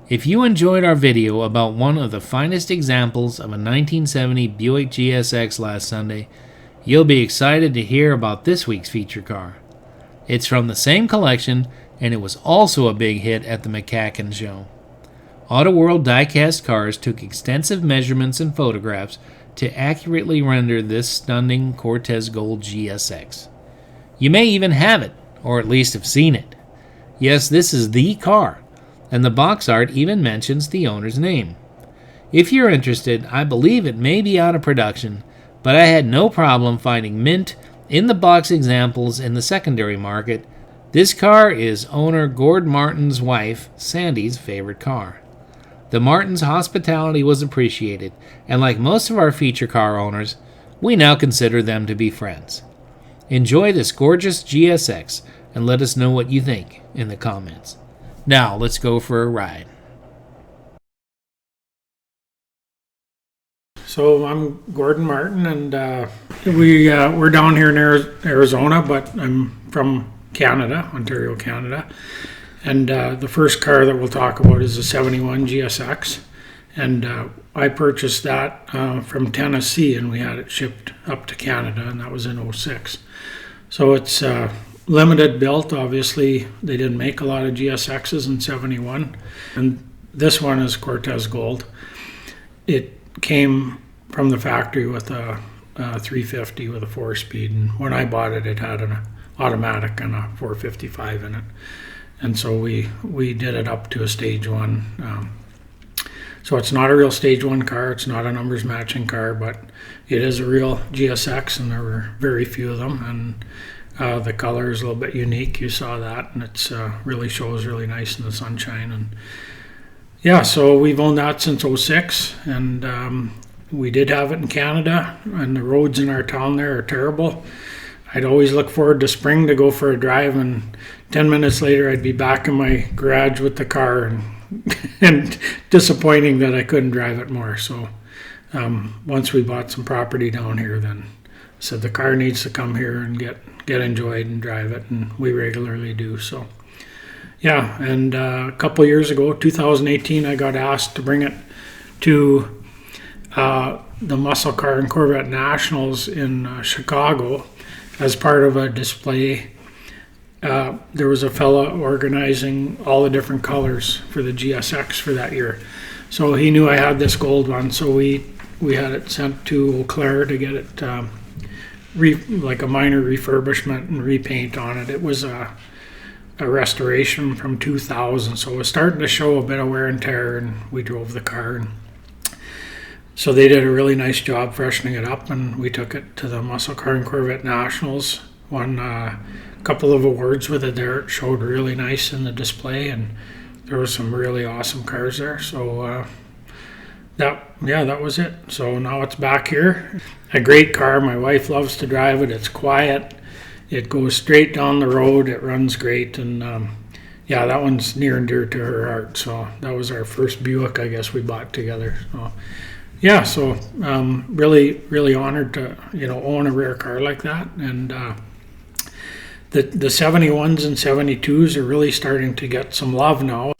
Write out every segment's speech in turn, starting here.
If you enjoyed our video about one of the finest examples of a 1970 Buick GSX last Sunday, you'll be excited to hear about this week's feature car. It's from the same collection, and it was also a big hit at the MCACN show. Auto World Diecast Cars took extensive measurements and photographs to accurately render this stunning Cortez Gold GSX. You may even have it, or at least have seen it. Yes, this is the car, and the box art even mentions the owner's name. If you're interested, I believe it may be out of production, but I had no problem finding mint in the box examples in the secondary market. This car is owner Gord Martin's wife, Sandy's favorite car. The Martins' hospitality was appreciated, and like most of our feature car owners, we now consider them to be friends. Enjoy this gorgeous GSX, and let us know what you think in the comments. Now, let's go for a ride. So I'm Gord Martin, and we're down here in Arizona, but I'm from Canada, Ontario, Canada. And the first car that we'll talk about is a 71 GSX. And I purchased that from Tennessee, and we had it shipped up to Canada, and that was in 06. So it's limited built. Obviously, they didn't make a lot of GSXs in 71. And this one is Cortez Gold. It came from the factory with a 350 with a 4-speed. And when I bought it, it had an automatic and a 455 in it. And so we did it up to a stage 1. So it's not a real stage 1 car. It's not a numbers matching car, but it is a real GSX, and there were very few of them. And the color is a little bit unique. You saw that, and it's really shows really nice in the sunshine. And yeah, so we've owned that since 06, and we did have it in Canada, and the roads in our town there are terrible. I'd always look forward to spring to go for a drive, and 10 minutes later I'd be back in my garage with the car, and disappointing that I couldn't drive it more. So once we bought some property down here, then I said the car needs to come here and get enjoyed and drive it, and we regularly do. So yeah, and a couple years ago, 2018, I got asked to bring it to the Muscle Car and Corvette Nationals in Chicago as part of a display. There was a fella organizing all the different colors for the GSX for that year. So he knew I had this gold one, so we had it sent to Eau Claire to get it like a minor refurbishment and repaint on it. It was a restoration from 2000, so it was starting to show a bit of wear and tear, and we drove the car. And so they did a really nice job freshening it up, and we took it to the Muscle Car and Corvette Nationals. Won a couple of awards with it there. It showed really nice in the display, and there were some really awesome cars there. So that was it. So now it's back here. A great car. My wife loves to drive it. It's quiet. It goes straight down the road. It runs great, and yeah, that one's near and dear to her heart. So that was our first Buick, I guess, we bought together. So yeah, so really, really honored to own a rare car like that. And the 71s and 72s are really starting to get some love now.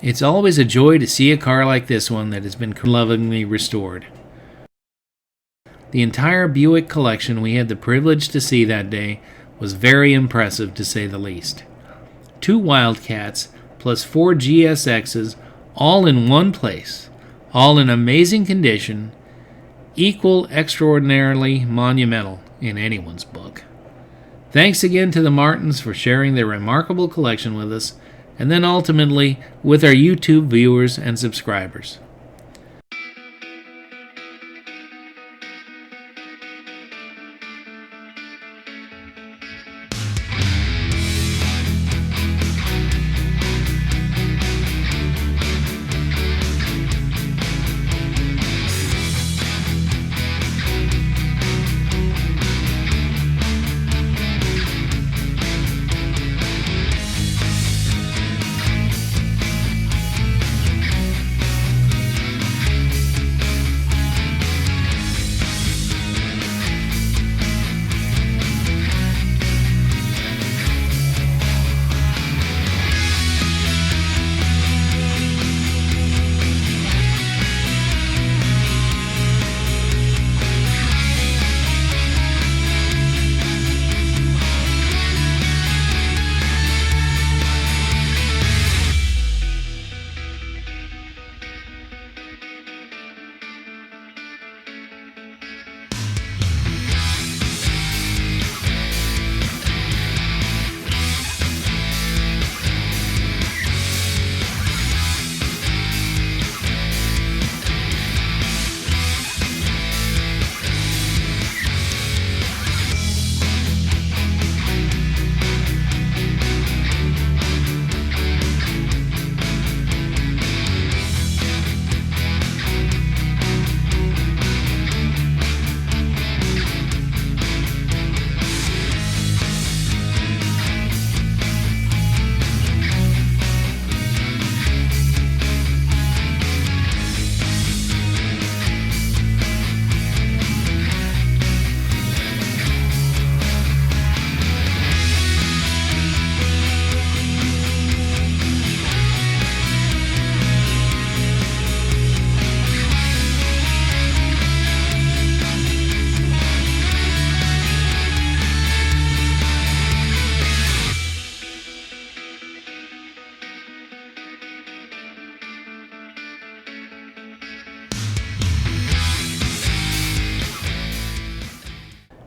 It's always a joy to see a car like this one that has been lovingly restored. The entire Buick collection we had the privilege to see that day was very impressive, to say the least. 2 Wildcats plus 4 GSXs all in one place, all in amazing condition, equal extraordinarily monumental in anyone's book. Thanks again to the Martins for sharing their remarkable collection with us, and then ultimately with our YouTube viewers and subscribers.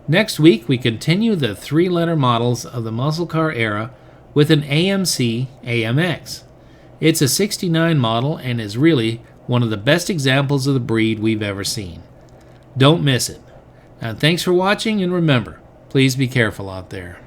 Next week, we continue the 3-letter models of the muscle car era with an AMC AMX. It's a 69 model and is really one of the best examples of the breed we've ever seen. Don't miss it. And thanks for watching, and remember, please be careful out there.